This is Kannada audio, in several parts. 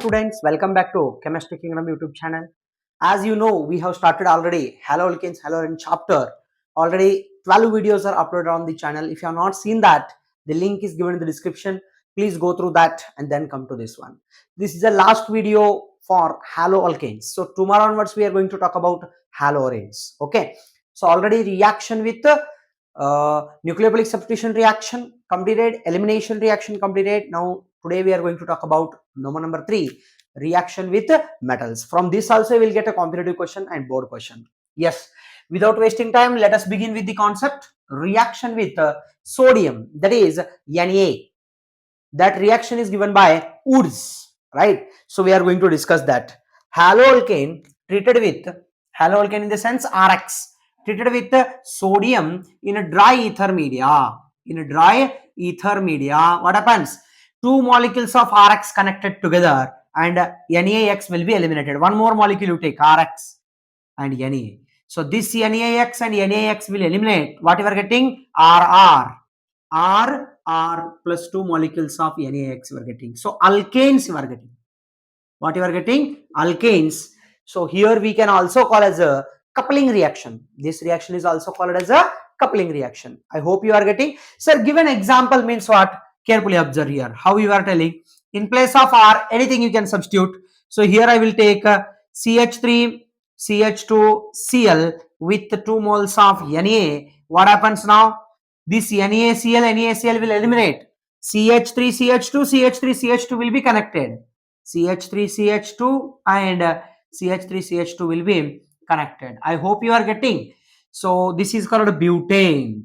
students, welcome back to Chemistry Kingdom YouTube channel. As you know, we have started already haloalkanes, haloalkane chapter. Already 12 videos are uploaded on the channel. If you have not seen that, the link is given in the description. Please go through that and then come to this one. This is the last video for haloalkanes. So tomorrow onwards, we are going to talk about haloarenes. Okay. So already reaction with nucleophilic substitution reaction completed, elimination reaction completed. Now today we are going to talk about number 3, reaction with metals. From this also we will get a competitive question and board question. Yes, without wasting time, let us begin with the concept. Reaction with sodium, that is Na. That reaction is given by Woods, right? So we are going to discuss that. Haloalkane treated with, haloalkane in the sense Rx, treated with sodium in a dry ether media. In a dry ether media, what happens? Two molecules of Rx connected together and NaX will be eliminated. One more molecule you take, Rx and Na. So this NaX and NaX will eliminate. What you are getting? RR. R plus 2 molecules of NaX you are getting. So alkanes you are getting. What you are getting? Alkanes. So here we can also call as a coupling reaction. This reaction is also called as a coupling reaction. I hope you are getting. Sir, give an example means what? Carefully observe here. How you are telling. In place of R, anything you can substitute. So here I will take CH3, CH2, Cl with 2 moles of Na. What happens now? This NaCl will eliminate. CH3, CH2, CH3, CH2 will be connected. CH3, CH2 and CH3, CH2 will be connected. I hope you are getting. So this is called butane.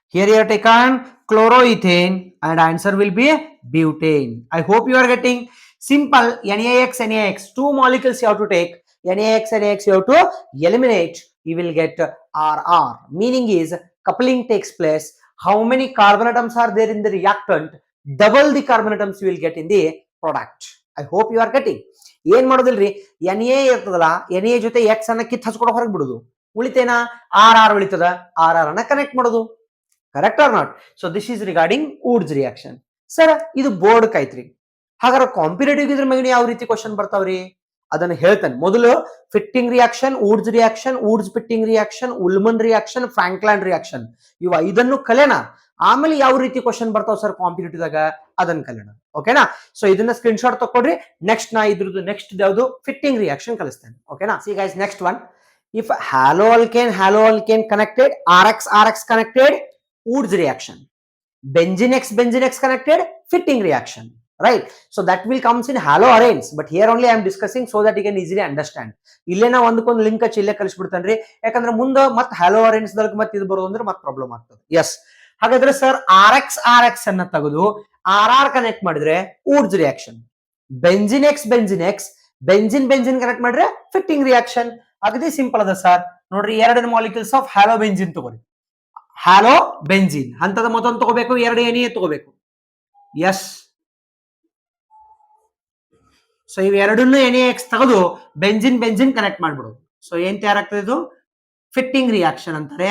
Here you are taken chloroethane and answer will be butane. I hope you are getting. Simple. NaX, 2 molecules you have to take. NaX you have to eliminate. You will get RR. Meaning is coupling takes place. How many carbon atoms are there in the reactant? Double the carbon atoms you will get in the product. I hope you are getting. ಏನ್ ಮಾಡೋದಿಲ್ರಿ Na ಇರ್ತದಲ್ಲ Na ಜೊತೆ X ಅನ್ನ ಕಿತ್ ಹಚ್ಕೊಡೋ ಹೊರಗೆ ಬಿಡುದು ಉಳಿತೇನಾ RR ಉಳಿತದ RR ಅನ್ನ ಕನೆಕ್ಟ್ ಮಾಡೋದು correct or not so this is regarding Woods reaction sir ಇದು ಬೋರ್ಡ್ ಕೈತ್ರಿ ಹಾಗಾದ್ರೆ ಕಾಂಪಿಟೇಟಿವ್ ಇದ್ರ ಮೇಲೆ ಯಾವ ರೀತಿ ಕ್ವಶನ್ ಬರ್ತಾವ್ರಿ ಅದನ್ನ ಹೇಳ್ತಾನೆ ಮೊದಲು Fittig reaction Woods reaction Woods Fittig reaction Ullmann reaction Frankland reaction ಇವು ಐದನ್ನು ಕಲೆನಾ ಆಮೇಲೆ ಯಾವ ರೀತಿ ಕ್ವಶನ್ ಬರ್ತಾವ ಸರ್ ಕಾಂಪಿಟೇಟಿವ್ ದಾಗ ಅದನ್ನ ಕಲಿಯೋಣ ಓಕೆನಾ ಸೊ ಇದನ್ನ ಸ್ಕ್ರೀನ್ ಶಾಟ್ ತಕೊಡ್ರಿ ನೆಕ್ಸ್ಟ್ ನಾ ಇದ್ರದ್ದು ನೆಕ್ಸ್ಟ್ ಯಾವುದು ಫಿಟ್ಟಿಂಗ್ ರಿಯಾಕ್ಷನ್ ಕಲಿಸ್ತೇನೆ ಓಕೆನಾ C guys next one if haloalkane connected RX connected Woods reaction benzene X connected fitting reaction right so that will comes in haloarenes but here only I am discussing so that you can easily understand ಇಲ್ಲೇ ನಾ ಒಂದಕ್ಕೊಂದು ಲಿಂಕ್ ಹಚ್ಚಿ ಇಲ್ಲೇ ಕಳಿಸ್ಬಿಡ್ತೇನ್ರಿ ಯಾಕಂದ್ರೆ ಮುಂದೆ ಮತ್ತೆ haloarenes ದೊಳಗೆ ಮತ್ತೆ ಇದು ಬರೋದು ಅಂದ್ರೆ ಮತ್ತೆ ಪ್ರಾಬ್ಲಮ್ ಆಗ್ತದೆ ಎಸ್ ಹಾಗಾದ್ರೆ ಸರ್ RX ಅನ್ನ ತೆಗೆದು RR ಕನೆಕ್ಟ್ ಮಾಡಿದ್ರೆ Woods reaction benzene X benzene connect ಮಾಡಿದ್ರೆ ಫಿಟ್ಟಿಂಗ್ ರಿಯಾಕ್ಷನ್ ಅಗದಿ ಸಿಂಪಲ್ ಅದ ಸರ್ ನೋಡ್ರಿ ಎರಡು ಮಾಲಿಕ್ಯೂಲ್ಸ್ ಆಫ್ ಹ್ಯಾಲೋ ಬೆಂಜಿನ್ ತಗೋರಿ ಹ್ಯಾಲೋ ಬೆಂಜಿನ್ ಅಂತದ ಮತ್ತೊಂದು ತಗೋಬೇಕು ಎರಡು Na ತಗೋಬೇಕು ಎಸ್ ಸೊ ಇವೆರಡನ್ನು NaX ತೆಗೆದು ಬೆಂಜಿನ್ ಕನೆಕ್ಟ್ ಮಾಡ್ಬಿಡೋದು ಸೊ ಏನ್ ತಯಾರಾಗ್ತದೆ ಇದು ಫಿಟ್ಟಿಂಗ್ ರಿಯಾಕ್ಷನ್ ಅಂತಾರೆ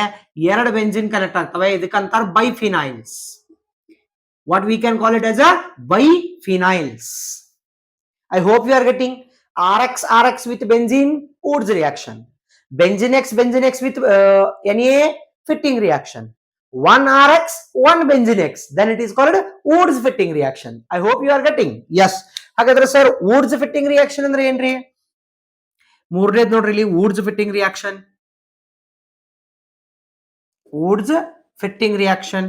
ಎರಡು ಬೆಂಜಿನ್ ಕನೆಕ್ಟ್ ಆಗ್ತವೆ ಇದಕ್ಕಂತಾರೆ biphenyls what we can call it as a biphenyls I hope you are getting RX with benzene Woods reaction benzene X with Na fitting reaction one RX one benzene X then it is called Woods fitting reaction I hope you are getting yes ಹಾಗಾದ್ರೆ ಸರ್ Woods fitting reaction ಅಂದ್ರೆ ಏನ್ರಿ ಮೂರನೇದು ನೋಡ್ರಿ ಇಲ್ಲಿ Woods fitting reaction Woods fitting reaction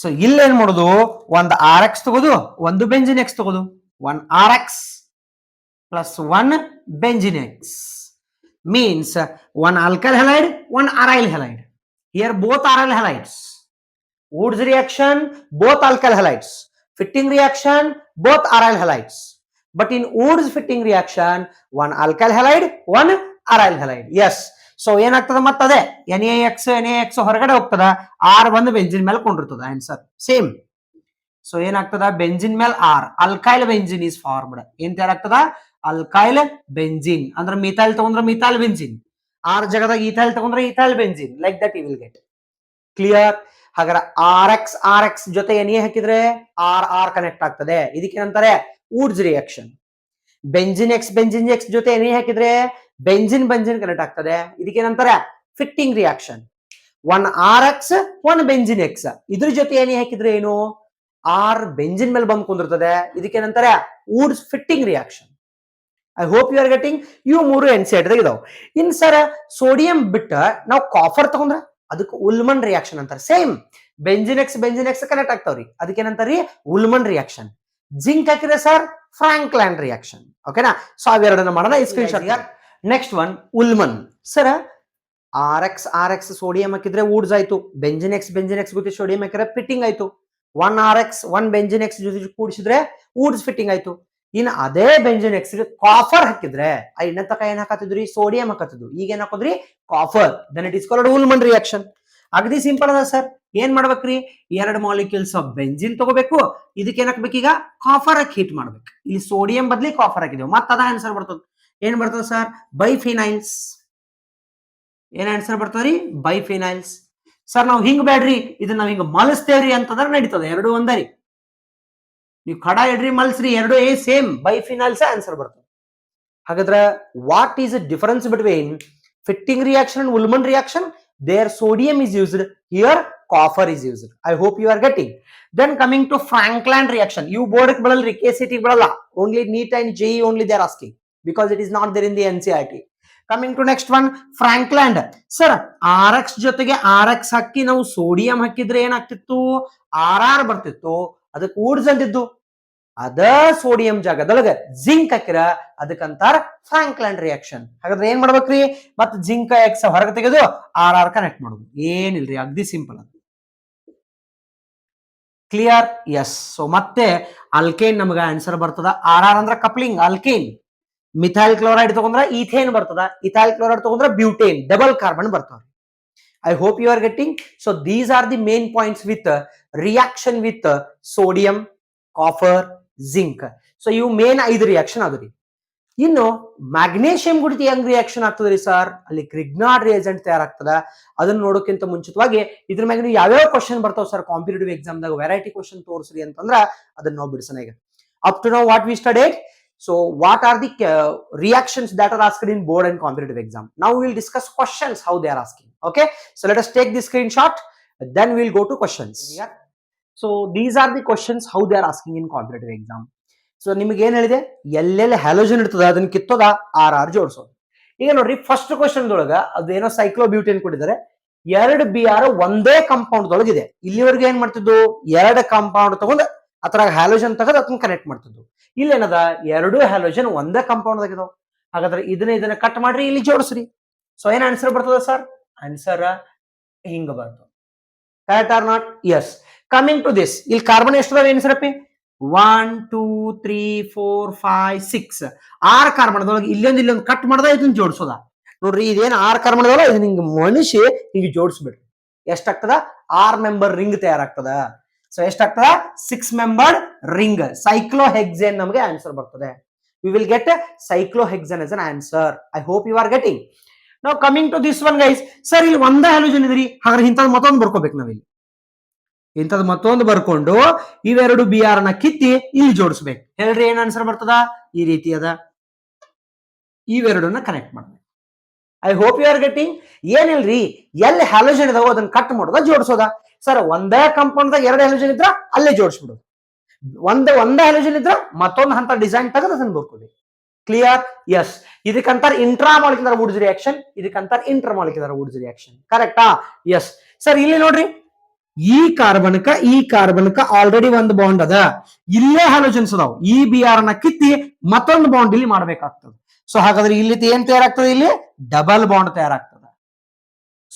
so ಇಲ್ಲಿ ಏನ್ ಮಾಡೋದು ಒಂದು RX ತಗೋದು ಒಂದು benzene X ತಗೋದು one RX plus one benzene X means one alkyl halide, one aryl halide. Here both aryl halides. Woods reaction, both alkyl halides. Fitting reaction, both aryl halides. But in Woods fitting reaction, one alkyl halide, one aryl halide. Yes. So ಏನಾಗ್ತದೆ ಮತ್ತದೇ NaX ಹೊರಗಡೆ ಹೋಗ್ತದ R ಬಂದು ಬೆಂಜಿನ್ ಮೇಲೆ ಕೊಂಡಿರ್ತದ ಆನ್ಸರ್ ಸೇಮ್ ಸೊ ಏನಾಗ್ತದ ಬೆಂಜಿನ್ ಮೇಲೆ R alkyl benzene is formed ಏನ್ ತಯಾರಾಗ್ತದ ಅಲ್ಕೈಲ್ ಬೆಂಜಿನ್ ಅಂದ್ರೆ ಮಿಥೈಲ್ ತಗೊಂಡ್ರೆ ಮಿಥೈಲ್ ಬೆಂಜಿನ್ ಆರ್ ಜಾಗದಾಗ ಈಥೈಲ್ ತಗೊಂಡ್ರೆ ethyl benzene like that you will get clear ಹಾಗಾದ್ರೆ ಆರ್ ಎಕ್ಸ್ ಜೊತೆ ಎನ್ ಎ ಹಾಕಿದ್ರೆ ಆರ್ ಕನೆಕ್ಟ್ ಆಗ್ತದೆ, ಇದಕ್ಕೆ ಏನಂತಾರೆ ವುಡ್ಸ್ ರಿಯಾಕ್ಷನ್. ಬೆಂಜಿನ್ ಎಕ್ಸ್ ಜೊತೆ ಎನ್ ಎ ಹಾಕಿದ್ರೆ ಬೆಂಜಿನ್ ಕನೆಕ್ಟ್ ಆಗ್ತದೆ, ಇದಕ್ಕೆ ಏನಂತಾರೆ Fittig reaction. One R X one benzene X, ಇದ್ರ ಜೊತೆ ಎನ್ ಎ ಹಾಕಿದ್ರೆ ಏನು ಆರ್ ಬೆಂಜಿನ್ ಮೇಲೆ ಬಂದು ಕುಂದಿರ್ತದೆ, ಇದಕ್ಕೆ ಏನಂತಾರೆ Wurtz Fittig reaction. I hope you are getting. ಇವು ಮೂರು NCERT ದಾಗ ಇದಾವೆ. ಇನ್ ಸರ್ ಸೋಡಿಯಂ ಬಿಟ್ಟ ನಾವು ಕಾಫರ್ ತಗೊಂಡ್ರ ಅದಕ್ಕೆ ಉಲ್ಮನ್ ರಿಯಾಕ್ಷನ್ ಅಂತಾರೆ. ಸೇಮ್ ಬೆಂಜಿನ್ ಎಕ್ಸ್ ಕನೆಕ್ಟ್ ಆಗ್ತಾವ್ರಿ, ಅದಕ್ಕೆ ಏನಂತಾರಿ ಉಲ್ಮನ್ ರಿಯಾಕ್ಷನ್. ಜಿಂಕ್ ಹಾಕಿದ್ರೆ ಸರ್ ಫ್ರಾಂಕ್ಲೈನ್ ರಿಯಾಕ್ಷನ್. ಓಕೆನಾ? ಸೊ ಅವೆರಡನ್ನ ಮಾಡೋಣ screenshot. Next one Ullmann. Sir R X sodium ಹಾಕಿದ್ರೆ ವುಡ್ಸ್ ಆಯ್ತು, ಬೆಂಜಿನ್ ಎಕ್ಸ್ ಜೊತೆ ಸೋಡಿಯಂ ಹಾಕಿದ್ರೆ ಫಿಟ್ಟಿಂಗ್ ಆಯ್ತು. One R X one benzene X ಜೊತೆ ಕೂಡಿಸಿದ್ರೆ ವುಡ್ಸ್ ಫಿಟ್ಟಿಂಗ್ ಆಯ್ತು. ಇನ್ನು ಅದೇ ಬೆಂಜಿನ್ ಎಕ್ಸ್ ಕಾಫರ್ ಹಾಕಿದ್ರೆ ಇನ್ನ ತಕ ಏನ್ ಹಾಕತ್ತಿದ್ರಿ ಸೋಡಿಯಂ ಹಾಕತ್ತಿದ್ರು, ಈಗ ಏನ್ ಹಾಕೋದ್ರಿ copper, then it is called Ullmann reaction. ಅಗದಿ ಸಿಂಪಲ್ ಅದ ಸರ್. ಏನ್ ಮಾಡ್ಬೇಕ್ರಿ, ಎರಡು ಮಾಲಿಕ್ಯೂಲ್ಸ್ ಆಫ್ ಬೆಂಜಿನ್ ತಗೋಬೇಕು, ಇದಕ್ಕೆ ಏನ್ ಹಾಕ್ಬೇಕು ಈಗ ಕಾಫರ್ ಹಾಕಿ ಹೀಟ್ ಮಾಡ್ಬೇಕು. ಇಲ್ಲಿ ಸೋಡಿಯಂ ಬದ್ಲಿ ಕಾಫರ್ ಹಾಕಿದೇವು, ಮತ್ತ ಅದ ಆನ್ಸರ್ ಬರ್ತದ. ಏನ್ ಬರ್ತದ ಸರ್ ಬೈಫಿನೈಲ್ಸ್. ಏನ್ ಆನ್ಸರ್ ಬರ್ತದ್ರಿ ಬೈಫಿನೈಲ್ಸ್. ಸರ್ ನಾವು ಹಿಂಗ್ ಬೇಡ್ರಿ ಇದನ್ನ ನಾವ್ ಹಿಂಗ ಮಲಸ್ತೇವ್ರಿ ಅಂತಂದ್ರೆ ನಡೀತದೆ, ಎರಡು ಒಂದರಿ. ನೀವು ಕಡ ಇಡ್ರಿ ಮಲ್ಸ್ರಿ ಎರಡು ಸೇಮ್ ಬೈಫಿನೈಲ್ಸ್ ಆನ್ಸರ್ ಬರ್ತದೆ. ಹಾಗಾದ್ರೆ what is the difference between fitting reaction and Ullman reaction? There sodium is used, here copper is used. I hope you are getting. Then coming to Franklin reaction, you board balal KCT balala, only NEET and JEE only they are asking because it is not there in the NCERT. Coming to next one Franklin. Sir RX ಜೊತೆಗೆ RX ಹಾಕಿ ನಾವು ಸೋಡಿಯಂ ಹಾಕಿದ್ರೆ ಏನಾಗ್ತಿತ್ತು RR ಬರ್ತಿತ್ತು, ಅದಕ್ಕೆ ವುಡ್ಸ್ ಅಂತಿದ್ದು. ಅದ ಸೋಡಿಯಂ ಜಾಗದೊಳಗ ಜಿಂಕ್ ಹಾಕಿರ ಅದಕ್ಕಂತಾರ ಫ್ರಾಂಕ್ಲೈನ್ ರಿಯಾಕ್ಷನ್. ಹಾಗಾದ್ರೆ ಏನ್ ಮಾಡ್ಬೇಕ್ರಿ, ಮತ್ ಜಿಂಕ್ ಎಕ್ಸ್ ಹೊರಗೆ ತೆಗೆದು ಆರ್ ಕನೆಕ್ಟ್ ಮಾಡೋದು, ಏನಿಲ್ರಿ ಅಗ್ದಿ ಸಿಂಪಲ್ ಅದು. ಕ್ಲಿಯರ್? ಎಸ್. ಸೊ ಮತ್ತೆ ಅಲ್ಕೇನ್ ನಮಗ ಆನ್ಸರ್ ಬರ್ತದ. ಆರ್ ಅಂದ್ರೆ ಕಪ್ಲಿಂಗ್ ಅಲ್ಕೇನ್. ಮಿಥೈಲ್ ಕ್ಲೋರೈಡ್ ತಗೊಂಡ್ರ ಈಥೇನ್ ಬರ್ತದ, ಇಥೈಲ್ ಕ್ಲೋರೈಡ್ ತಗೊಂಡ್ರ ಬ್ಯೂಟೇನ್, ಡಬಲ್ ಕಾರ್ಬನ್ ಬರ್ತಾವ. I hope you are getting. So these are the main points with reaction with sodium, copper, zinc. So ಇವು ಮೇನ್ 5 ರಿಯಾಕ್ಷನ್ ಆದ್ರಿ. ಇನ್ನು ಮ್ಯಾಗ್ನೇಷಿಯಂ ಗುಡಿತಿ ಹೆಂಗ್ ರಿಯಾಕ್ಷನ್ ಆಗ್ತದ್ರಿ ಸರ್, ಅಲ್ಲಿ ಕ್ರಿಗ್ನಾರ್ಡ್ ರಿಯೇಜೆಂಟ್ ತಯಾರಾಗ್ತದ. ಅದನ್ನ ನೋಡೋಕ್ಕಿಂತ ಮುಂಚಿತವಾಗಿ ಇದ್ರ ಮ್ಯಾಗ ನೀವು ಯಾವ್ಯಾವ ಕ್ವಶನ್ ಬರ್ತಾವ ಸರ್ ಕಾಂಪಿಟೇಟಿವ್ ಎಕ್ಸಾಮ್ ದಾಗ ವೆರೈಟಿ ಕ್ವಶನ್ ತೋರಿಸ್ರಿ ಅಂತಂದ್ರ ಅದನ್ನ ನಾವು ಬಿಡಿಸೋಣ. ಈಗ up to now what we studied. So what are the reactions that are asked in board and competitive exam. Now we will discuss questions how they are asking. Okay, so let us take the screenshot, then we will go to questions. So these are the questions how they are asking in competitive exam. So ನಿಮ್ಗೆ ಏನ್ ಹೇಳಿದೆ, ಎಲ್ಲೆಲ್ಲಿ ಹ್ಯಾಲೋಜನ್ ಇರ್ತದ ಅದನ್ನ ಕಿತ್ತೋದ ಆರ್ ಜೋಡಿಸೋದು. ಈಗ ನೋಡ್ರಿ ಫಸ್ಟ್ ಕ್ವಶನ್ ದೊಳಗ ಅದೇನೋ ಸೈಕ್ಲೋಬ್ಯೂಟೇನ್ ಕೊಟ್ಟಿದ್ದಾರೆ, 2 BR ಒಂದೇ ಕಾಂಪೌಂಡ್ ದೊಳಗಿದೆ. ಇಲ್ಲಿವರೆಗೆ ಏನ್ ಮಾಡ್ತಿದ್ದು, 2 ಕಾಂಪೌಂಡ್ ತಗೊಂಡ್ ಅತರ ಹ್ಯಾಲೋಜನ್ ತಗದ್ ಅದನ್ನ ಕನೆಕ್ಟ್ ಮಾಡ್ತಿದ್ದು. ಇಲ್ಲಿ ಏನದ 2 ಹ್ಯಾಲೋಜನ್ ಒಂದೇ ಕಾಂಪೌಂಡ್ ದಾಗಿದಾವ. ಹಾಗಾದ್ರೆ ಇದನ್ನ ಕಟ್ ಮಾಡ್ರಿ, ಇಲ್ಲಿ ಜೋಡಿಸ್ರಿ. ಸೊ ಏನ್ ಆನ್ಸರ್ ಬರ್ತದ ಸರ್, ಆನ್ಸರ್ ಹಿಂಗ ಬರ್ತದೆ. Correct or not? Yes. Coming to this, ಇಲ್ಲಿ ಕಾರ್ಬನ್ ಎಷ್ಟು ಏನ್ಸರಪ್ಪಿ, 1 2 3 4 5 6 6 ಕಾರ್ಬನ್ ಇಲ್ಲೊಂದು ಕಟ್ ಮಾಡ್ದ ಇದನ್ನ ಜೋಡಿಸೋದ. ನೋಡ್ರಿ ಇದೇನ್ 6 ಕಾರ್ಬನ್ ಅದಲ್ಲ, ಇದನ್ನ ಹಿಂಗ ಮನುಷ್ಯ ಹಿಂಗ ಜೋಡಿಸ್ಬಿಡ್ರಿ. ಎಷ್ಟಾಗ್ತದ, 6 ಮೆಂಬರ್ ರಿಂಗ್ ತಯಾರಾಗ್ತದ. ಸೊ ಎಷ್ಟಾಗ್ತದ, 6 ಮೆಂಬರ್ಡ್ ರಿಂಗ್. ಸೈಕ್ಲೋಹೆಕ್ಸೇನ್ ನಮಗೆ ಆನ್ಸರ್ ಬರ್ತದೆ. We will get cyclohexane as an answer. I hope you are getting. Now coming to this one guys, sir ಇಲ್ಲಿ ಒಂದೇ ಹ್ಯಾಲೋಜನ್ ಇದ್ರಿ, ಹಾಗಾದ್ರೆ ಇಂಥದ್ದು ಮತ್ತೊಂದು ಬರ್ಕೋಬೇಕು ನಾವಿಲ್ಲಿ. ಇಂಥದ್ದು ಮತ್ತೊಂದು ಬರ್ಕೊಂಡು ಇವೆರಡು BR ನ ಕಿತ್ತಿ ಇಲ್ಲಿ ಜೋಡಿಸ್ಬೇಕು. ಹೇಳ್ರಿ ಏನ್ ಆನ್ಸರ್ ಬರ್ತದ, ಈ ರೀತಿ ಅದ. ಇವೆರಡನ್ನ ಕನೆಕ್ಟ್ ಮಾಡ್ಬೇಕು. I hope you are getting. ಏನಿಲ್ರಿ, ಎಲ್ಲಿ ಹ್ಯಾಲೋಜನ್ ಇದಾವೋ ಅದನ್ನ ಕಟ್ ಮಾಡೋದ ಜೋಡಿಸೋದ. ಸರ್ ಒಂದೇ ಕಾಂಪೌಂಡ್ ದಾಗ 2 ಹ್ಯಾಲೋಜನ್ ಇದ್ರ ಅಲ್ಲೇ ಜೋಡಿಸ್ಬಿಡೋದು. ಒಂದೇ ಹ್ಯಾಲೋಜನ್ ಇದ್ರ ಮತ್ತೊಂದು ಹಂತ ಡಿಸೈನ್ ತೆಗೆದು ಅದನ್ನ ಬರ್ಕೋಬೇಕು. ಕ್ಲಿಯರ್? ಎಸ್. ಇದಕ್ಕಂತಾರ ಇಂಟ್ರಾಮಾಲಿಕ್ಯುಲರ್ ವುಡ್ಸ್ ರಿಯಾಕ್ಷನ್, ಇದಕ್ಕಂತಾರ ಇಂಟರ್ಮಾಲಿಕ್ಯುಲರ್ ವುಡ್ಸ್ ರಿಯಾಕ್ಷನ್. ಕರೆಕ್ಟಾ? ಎಸ್. ಸರ್ ಇಲ್ಲಿ ನೋಡ್ರಿ, ಈ ಕಾರ್ಬನ್ಕ ಆಲ್ರೆಡಿ ಒಂದು ಬಾಂಡ್ ಅದ, ಇಲ್ಲೇ ಹ್ಯಾಲೋಜನ್ಸ್ ಅದಾವ. ಈ BR ನ ಕಿತ್ತಿ ಮತ್ತೊಂದು ಬಾಂಡ್ ಇಲ್ಲಿ ಮಾಡ್ಬೇಕಾಗ್ತದೆ. ಸೊ ಹಾಗಾದ್ರೆ ಇಲ್ಲಿ ಏನ್ ತಯಾರಾಗ್ತದೆ, ಇಲ್ಲಿ ಡಬಲ್ ಬಾಂಡ್ ತಯಾರಾಗ್ತದೆ.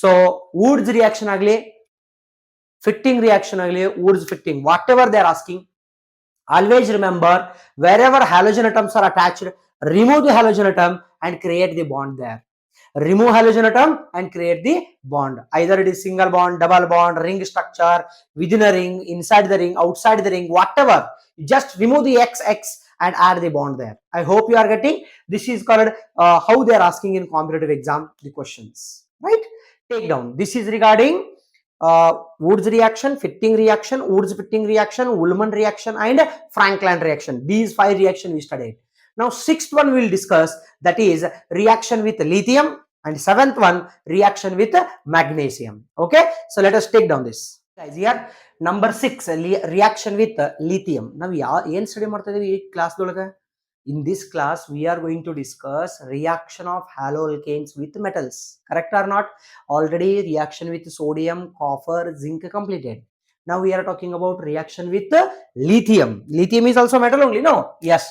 ಸೊ ವುಡ್ಸ್ ರಿಯಾಕ್ಷನ್ ಆಗ್ಲಿ, ಫಿಟ್ಟಿಂಗ್ ರಿಯಾಕ್ಷನ್ ಆಗಲಿ, Woods fitting, what ever they are asking, always remember wherever halogen atoms are attached, remove the halogen atom and create the bond there. Remove halogen atom and create the bond. Either it is single bond, double bond, ring structure, within a ring, inside the ring, outside the ring, whatever. Just remove the XX and add the bond there. I hope you are getting. This is called how they are asking in competitive exam the questions. Right? Take down. This is regarding Woods reaction, Fitting reaction, Woods Fitting reaction, Ullmann reaction, and Franklin reaction. These 5 reactions we studied. Now, 6th one we will discuss, that is reaction with lithium, and 7th one reaction with magnesium. Okay, so let us take down this. Guys, here number 6 reaction with lithium. Now, ಏನು ಸ್ಟಡಿ ಮಾಡ್ತಾ ಇದೀವಿ ಈ ಕ್ಲಾಸ್ ದೊಳಗೆ? In this class, we are going to discuss reaction of haloalkanes with metals. Correct or not? Already reaction with sodium, copper, zinc completed. Now we are talking about reaction with lithium. Lithium is also metal only, no? Yes.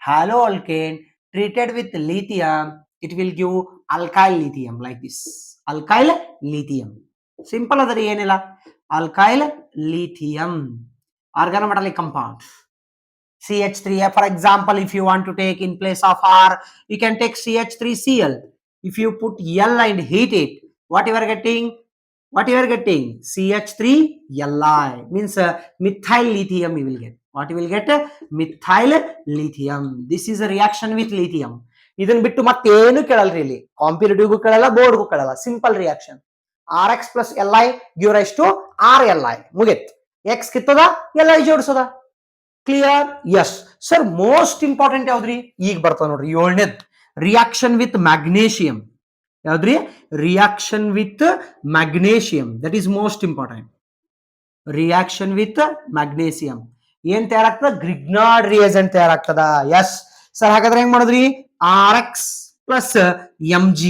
Haloalkane treated with lithium, it will give alkyl lithium like this. Alkyl lithium. Simple adare ಏನಲ್ಲ, alkyl lithium organometallic compound. CH3, for example, if you want to take in place of R, you can take CH3Cl. If you put L and heat it, what you are getting? CH3Li, means methyl lithium you will get. What you will get? Methyl lithium. This is a reaction with lithium. ಇದನ್ನ ಬಿಟ್ಟು ಮತ್ತೇನು ಕೇಳಲ್ರಿ ಇಲ್ಲಿ, ಕಾಂಪಿಟೇಟಿವ್ಗೂ ಕೇಳಲ್ಲ, ಬೋರ್ಡ್ಗೂ ಕೇಳಲ್ಲ. Simple reaction. RX plus Li give rise to RLi. ಮುಗಿತ್. X ಕಿತ್ತದ, Li ಜೋಡಿಸೋದ. Clear? Yes sir. Most important ಯಾವ್ದ್ರಿ? ಈಗ ಬರ್ತಾವ ನೋಡ್ರಿ 7ನೇದು, ರಿಯಾಕ್ಷನ್ ವಿತ್ ಮ್ಯಾಗ್ನೇಷಿಯಂ. ಯಾವ್ದ್ರಿ? Reaction with magnesium. That is most important. Reaction with magnesium ಏನ್ ತಯಾರಾಗ್ತದ? ಗ್ರಿಗ್ನಾರ್ಡ್ ರಿಯೇಜೆಂಟ್ ತಯಾರಾಗ್ತದ. Yes sir. ಹಾಗಾದ್ರೆ ಹೆಂಗ್ ಮಾಡಿದ್ರಿ? RX plus Mg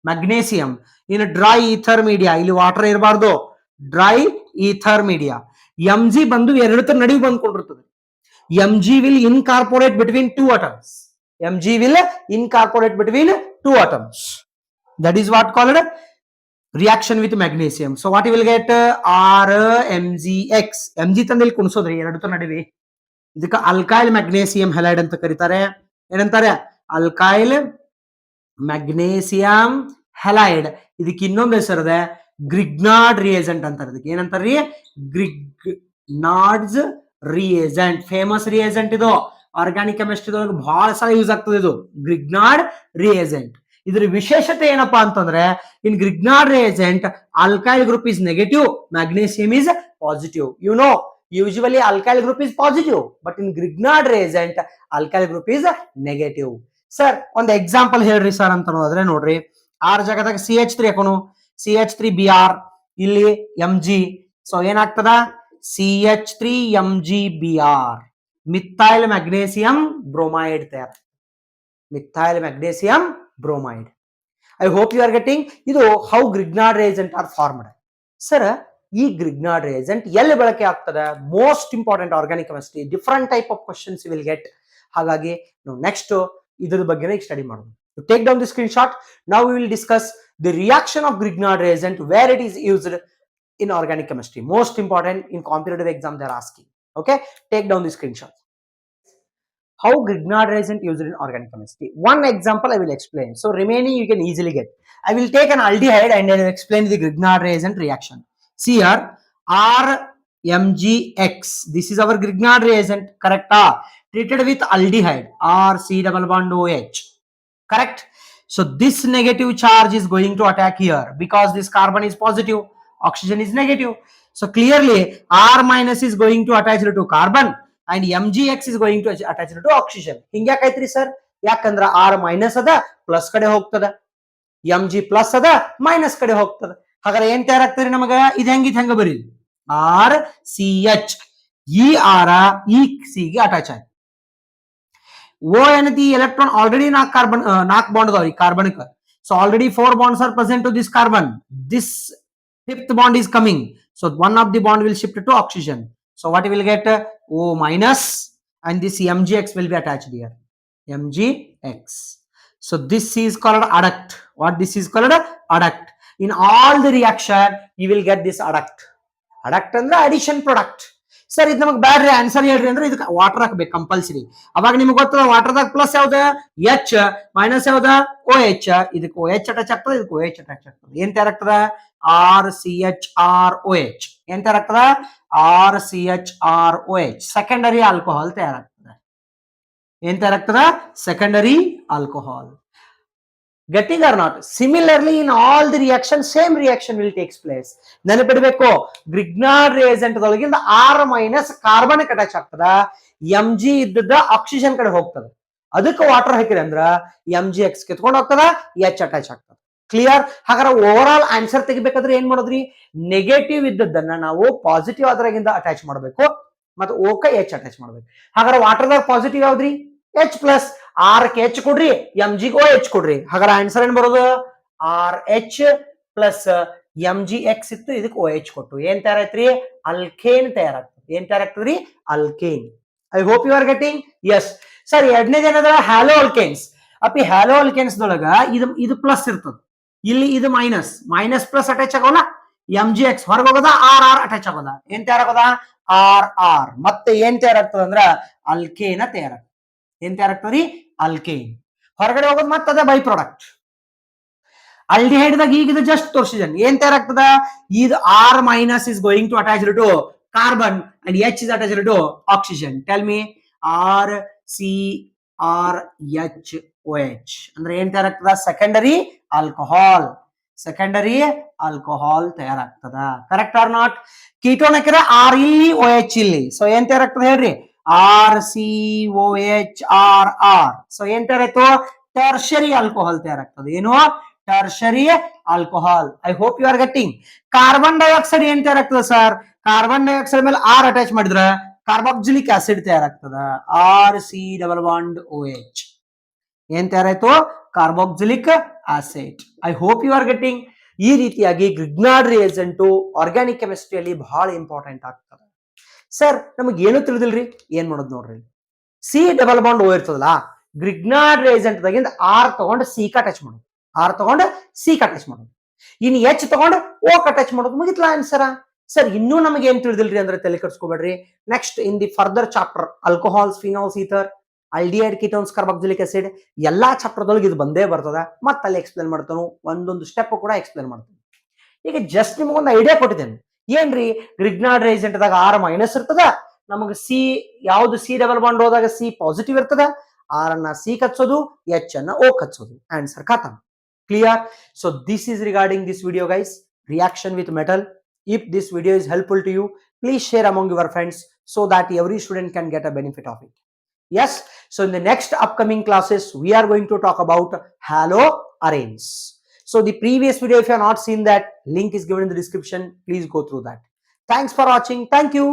magnesium in dry ether media. ಇಲ್ಲಿ ವಾಟರ್ ಇರಬಾರ್ದು, ಡ್ರೈ ಈಥರ್ ಮೀಡಿಯಾ. Mg ಬಂದು ಎರಡು ತರ ನಡುವೆ ಬಂದ್ಕೊಂಡಿರ್ತದೆ. Mg will incorporate between two atoms. Mg will incorporate between two atoms. That is what called reaction with magnesium. So what you will get? RMgX. Mg ತಂದಿಲ್ಲಿ ಕುಣಿಸೋದ್ರಿ ಎರಡು ತರ ನಡುವೆ. ಇದಕ್ಕೆ ಅಲ್ಕೈಲ್ ಮ್ಯಾಗ್ನೇಸಿಯಂ ಹೆಲೈಡ್ ಅಂತ ಕರೀತಾರೆ. ಏನಂತಾರೆ? Alkyl magnesium halide. ಇದಕ್ಕೆ ಇನ್ನೊಂದು ಹೆಸರಿದೆ, ಗ್ರಿಗ್ನಾರ್ಡ್ ರಿಯೇಜೆಂಟ್ ಅಂತಾರೆ. ಇದಕ್ಕೆ ಏನಂತಾರ್ರಿ? ಗ್ರಿಗ್ನಾರ್ಡ್ಸ್ ರಿಯೇಜೆಂಟ್. ಫೇಮಸ್ ರಿಯೇಜೆಂಟ್ ಇದು. ಆರ್ಗಾನಿಕ್ ಕೆಮಿಸ್ಟ್ರಿದೊಳಗೆ ಬಹಳ ಸಲ ಯೂಸ್ ಆಗ್ತದೆ ಇದು ಗ್ರಿಗ್ನಾರ್ಡ್ ರಿಯೇಜೆಂಟ್. ಇದ್ರ ವಿಶೇಷತೆ ಏನಪ್ಪಾ ಅಂತಂದ್ರೆ, in Grignard reagent alkyl group is negative, magnesium is positive. You know, usually alkyl group is positive, but in Grignard reagent alkyl group is negative. Sir ಒಂದು ಎಕ್ಸಾಂಪಲ್ ಹೇಳ್ರಿ ಸರ್ ಅಂತ ನೋಡಿದ್ರೆ, ನೋಡ್ರಿ ಆರ್ ಜಾಗದಾಗ CH3 ಹಾಕೋನು, CH3Br, ಇಲ್ಲಿ Mg. ಸೊ ಏನಾಗ್ತದ? CH3MgBr, ಮಿಥೈಲ್ ಮ್ಯಾಗ್ನೇಸಿಯಂ ಬ್ರೋಮೈಡ್ ತಯಾರ. Methyl magnesium bromide. I hope you are getting. ಇದು how Grignard reagent are formed. Sir, ಈ ಗ್ರಿಗ್ನಾರ್ಡ್ ರಿಯೇಜೆಂಟ್ ಎಲ್ಲಿ ಬಳಕೆ ಆಗ್ತದೆ? Most important organic chemistry. Different type of questions you will get. ಹಾಗಾಗಿ ನಾವು ನೆಕ್ಸ್ಟ್ ಇದ್ರ ಬಗ್ಗೆ ಸ್ಟಡಿ ಮಾಡೋಣ. Take down the screenshot. Now we will discuss the reaction of Grignard reagent, where it is used in organic chemistry. Most important in competitive exam they are asking. Okay, take down the screenshot. How Grignard reagent used in organic chemistry. One example I will explain. So remaining you can easily get. I will take an aldehyde and I will explain the Grignard reagent reaction. See here, RMgX. This is our Grignard reagent. Correct? Treated with aldehyde, RC double bond OH. Correct? So this negative charge is going to attack here because this carbon is positive, oxygen is negative. So clearly R minus is going to attach to carbon and Mgx is going to attach to oxygen. ಹಿಂಗ್ಯಾಕೈತ್ರಿ ಸರ್? ಯಾಕಂದ್ರ R minus ಅದ ಪ್ಲಸ್ ಕಡೆ ಹೋಗ್ತದ, Mg ಪ್ಲಸ್ ಅದ ಮೈನಸ್ ಕಡೆ ಹೋಗ್ತದ. ಹಾಗಾದ್ರೆ ಏನ್ ತಯಾರಾಗ್ತದ್ರಿ ನಮಗ? ಇದು ಹೆಂಗ ಬರೀ RCH. ಈ R ಈ C ಗೆ ಅಟ್ಯಾಚ್ ಆಯ್ತು. O ಅನ್ನತಿ electron already 4 carbon 4 bond ಅದಾವ ಈ carbonic. So already 4 bonds are present to this carbon. This 5th bond is coming. So one of the bond will shift to oxygen. So what you will get? O minus and this Mgx will be attached here. Mgx. So this is called adduct. What this is called? Adduct. In all the reaction you will get this adduct. Adduct ಅಂದ್ರೆ addition product. ಸರ್ ಇದು ನಮಗೆ ಬ್ಯಾಡ್ರಿ ಆನ್ಸರ್ ಹೇಳ್ರಿ ಅಂದ್ರೆ ಇದಕ್ಕೆ ವಾಟರ್ ಹಾಕ್ಬೇಕು ಕಂಪಲ್ಸರಿ. ಅವಾಗ ನಿಮ್ಗೆ ಗೊತ್ತದ ವಾಟರ್ದಾಗ ಪ್ಲಸ್ ಯಾವ್ದ? H, ಮೈನಸ್ ಯಾವ್ದ? OH. ಇದಕ್ಕೆ OH ಅಟ್ಯಾಚ್ ಆಗ್ತದೆ, ಇದಕ್ಕೆ OH ಅಟ್ಯಾಚ್ ಆಗ್ತದೆ. ಏನ್ ತಯಾರಾಗ್ತದ? RCHROH. ಏನ್ ತಯಾರಾಗ್ತದ? RCHROH. ಸೆಕೆಂಡರಿ ಆಲ್ಕೋಹಾಲ್ ತಯಾರಾಗ್ತದೆ. ಏನ್ ತಯಾರಾಗ್ತದ? Secondary alcohol. Getting or not? Similarly, in all the reactions, same reaction will takes place. ನೆನಪಿಡಬೇಕು, ಗ್ರಿಗ್ನಾರ್ಡ್ ರಿಯೇಜೆಂಟ್ ದೊಳಗಿಂದ ಆರ್ ಮೈನಸ್ ಕಾರ್ಬನ್ ಅಟ್ಯಾಚ್ ಆಗ್ತದ, ಎಂ ಜಿ ಇದ್ದದ ಆಕ್ಸಿಜನ್ ಕಡೆ ಹೋಗ್ತದೆ. ಅದಕ್ಕೆ ವಾಟರ್ ಹಾಕಿರಿ ಅಂದ್ರ ಎಂ ಜಿ ಎಕ್ಸ್ ಕಿತ್ಕೊಂಡು ಹೋಗ್ತದ, ಎಚ್ ಅಟ್ಯಾಚ್ ಆಗ್ತದೆ. ಕ್ಲಿಯರ್? ಹಾಗಾದ್ರೆ ಓವರ್ ಆಲ್ ಆನ್ಸರ್ ತೆಗಿಬೇಕಾದ್ರೆ ಏನ್ ಮಾಡೋದ್ರಿ? ನೆಗೆಟಿವ್ ಇದ್ದದನ್ನ ನಾವು ಪಾಸಿಟಿವ್ ಆದ್ರಾಗಿಂದ ಅಟ್ಯಾಚ್ ಮಾಡಬೇಕು, ಮತ್ತೆ ಓಕೆ ಎಚ್ ಅಟ್ಯಾಚ್ ಮಾಡ್ಬೇಕು. ಹಾಗಾದ್ರೆ ವಾಟರ್ದಾಗ ಪಾಸಿಟಿವ್ ಯಾವ್ದ್ರಿ? H plus. ಆರ್ ಕೆ ಎಚ್ ಕೊಡ್ರಿ, ಎಂ ಜಿ ಓ ಎಚ್ ಕೊಡ್ರಿ. ಹಾಗಾದ್ರೆ ಆನ್ಸರ್ ಏನ್ ಬರೋದು? R H plus M G X ಇತ್ತು, ಇದಕ್ಕೆ ಓ ಎಚ್ ಕೊಟ್ಟು ಏನ್ ತಯಾರಾಯ್ತ್ರಿ? ಅಲ್ಕೇನ್ ತಯಾರಾಗ್ತದೆ. ಏನ್ ತಯಾರಾಗ್ತದ್ರಿ? Alkane. I hope you are getting. Yes sir. ಎರಡನೇದು ಏನದ? Halo alkanes. ಅಪ್ಪಿ ಹ್ಯಾಲೋ ಅಲ್ಕೇನ್ಸ್ ದೊಳಗ ಇದು ಪ್ಲಸ್ ಇರ್ತದ, ಇಲ್ಲಿ ಇದು ಮೈನಸ್, ಮೈನಸ್ ಪ್ಲಸ್ ಅಟ್ಯಾಚ್ ಆಗೋಲ್ಲ, ಎಂ ಜಿ ಎಕ್ಸ್ ಹೊರಗೆ ಹೋಗೋದ, ಆರ್ ಆರ್ ಅಟ್ಯಾಚ್ ಆಗೋದ. ಏನ್ ತಯಾರಾಗೋದ? R R. ಮತ್ತೆ ಏನ್ ತಯಾರಾಗ್ತದ ಅಂದ್ರ ಅಲ್ಕೇನ ತಯಾರಾಗ್ತದೆ. ಏನ್ ತಯಾರಾಗ್ತದ್ರಿ? ಅಲ್ಕೇನ್. ಹೊರಗಡೆ ಹೋಗೋದು ಮತ್ತೆ ಅದೇ ಬೈ ಪ್ರಾಡಕ್ಟ್. aldehyde ದಾಗ ಈಗ ಇದು ಜಸ್ಟ್ ತೋರಿಸಿದನ್. ಏನ್ ತಯಾರಾಗ್ತದ? ಇದು R minus is going to attach to carbon and H is attach to oxygen. Tell me. R C R H O H ಅಂದ್ರೆ ಏನ್ ತಯಾರಾಗ್ತದ? Secondary alcohol. ಸೆಕೆಂಡರಿ ಆಲ್ಕೋಹಾಲ್ ತಯಾರಾಗ್ತದ. Correct or not? ಕೀಟೋನ್ ಹಾಕಿದ್ರೆ ಆರ್ ಇಲ್ಲಿ, ಓ ಎಚ್ ಇಲ್ಲಿ. ಸೊ ಏನ್ ತಯಾರಾಗ್ತದೆ ಹೇಳ್ರಿ? R C O H R R. So ಏನ್ ತಯಾರಾಯ್ತು? ಟರ್ಷರಿ ಆಲ್ಕೋಹಾಲ್ ತಯಾರಾಗ್ತದೆ. ಏನು? Tertiary alcohol. I hope you are getting. Carbon dioxide ಏನ್ ತಯಾರಾಗ್ತದೆ ಸರ್? ಕಾರ್ಬನ್ ಡೈಆಕ್ಸೈಡ್ ಮೇಲೆ ಆರ್ ಅಟ್ಯಾಚ್ ಮಾಡಿದ್ರ ಕಾರ್ಬಾಕ್ಸಿಲಿಕ್ ಆಸಿಡ್ ತಯಾರಾಗ್ತದ. R C double bond O H. ಏನ್ ತಯಾರಾಯ್ತು? Carboxylic acid. I hope you are getting. ಈ ರೀತಿಯಾಗಿ ಗ್ರಿಗ್ನಾರ್ಡ್ ರಿಯೇಜೆಂಟ್ ಆರ್ಗ್ಯಾನಿಕ್ ಕೆಮಿಸ್ಟ್ರಿಯಲ್ಲಿ ಬಹಳ ಇಂಪಾರ್ಟೆಂಟ್ ಆಗ್ತದೆ. ಸರ್ ನಮಗೆ ಏನು ತಿಳಿದಿಲ್ರಿ, ಏನ್ ಮಾಡೋದು ನೋಡ್ರಿ. ಸಿ ಡಬಲ್ ಬಾಂಡ್ ಓ ಇರ್ತದಲ್ಲ, ಗ್ರಿಗ್ನಾರ್ಡ್ ರಿಯೇಜೆಂಟ್ ದಾಗಿಂದ ಆರ್ ತಗೊಂಡು ಸಿ ಕ ಅಟ್ಯಾಚ್ ಮಾಡೋದು, ಆರ್ ತಗೊಂಡು ಸಿ ಕ ಅಟ್ಯಾಚ್ ಮಾಡೋದು, ಇನ್ನು ಎಚ್ ತಗೊಂಡು ಓ ಕ ಅಟ್ಯಾಚ್ ಮಾಡೋದು. ಮುಗಿತ್ಲಾ ಆನ್ಸರ? ಸರ್ ಇನ್ನೂ ನಮಗೆ ಏನ್ ತಿಳಿದಿಲ್ರಿ ಅಂದ್ರೆ ತಲೆ ಕೆಡಿಸ್ಕೋಬೇಡ್ರಿ. Next in the further chapter alcohols, phenols, ether, aldehyde, ketones, carboxylic acid ಎಲ್ಲಾ ಚಾಪ್ಟರ್ದೊಳಗೆ ಇದು ಬಂದೇ ಬರ್ತದ. ಮತ್ತೆ ಅಲ್ಲಿ ಎಕ್ಸ್ಪ್ಲೇನ್ ಮಾಡ್ತಾನು, ಒಂದೊಂದು ಸ್ಟೆಪ್ ಕೂಡ ಎಕ್ಸ್ಪ್ಲೇನ್ ಮಾಡ್ತಾನೆ. ಈಗ ಜಸ್ಟ್ ನಿಮಗೊಂದು ಐಡಿಯಾ ಕೊಟ್ಟಿದ್ದೇನೆ. ಏನ್ರಿ? ಗ್ರಿಗ್ನಾರ್ಡ್ ರಿಯೇಜೆಂಟ್ ದಾಗ ಆರ್ ಮೈನಸ್ ಇರ್ತದ, ನಮಗೆ ಸಿ ಯಾವ್ದು? ಸಿ ಡಬಲ್ ಬಾಂಡ್ ಹೋದಾಗ ಸಿ ಪಾಸಿಟಿವ್ ಇರ್ತದ, ಆರ್ ಅನ್ನ ಸಿ ಕಚ್ಚೋದು, ಎಚ್ ಅನ್ನ ಓ ಕಚ್ಚೋದು. ಆನ್ಸರ್ ಖಾತಮ್. Clear? So this is regarding this video guys, reaction with metal. If this video is helpful to you, please share among your friends so that every student can get a benefit of it. Yes, so in the next upcoming classes we are going to talk about haloarenes. So the previous video, if you have not seen that, link is given in the description. Please go through that. Thanks for watching. Thank you.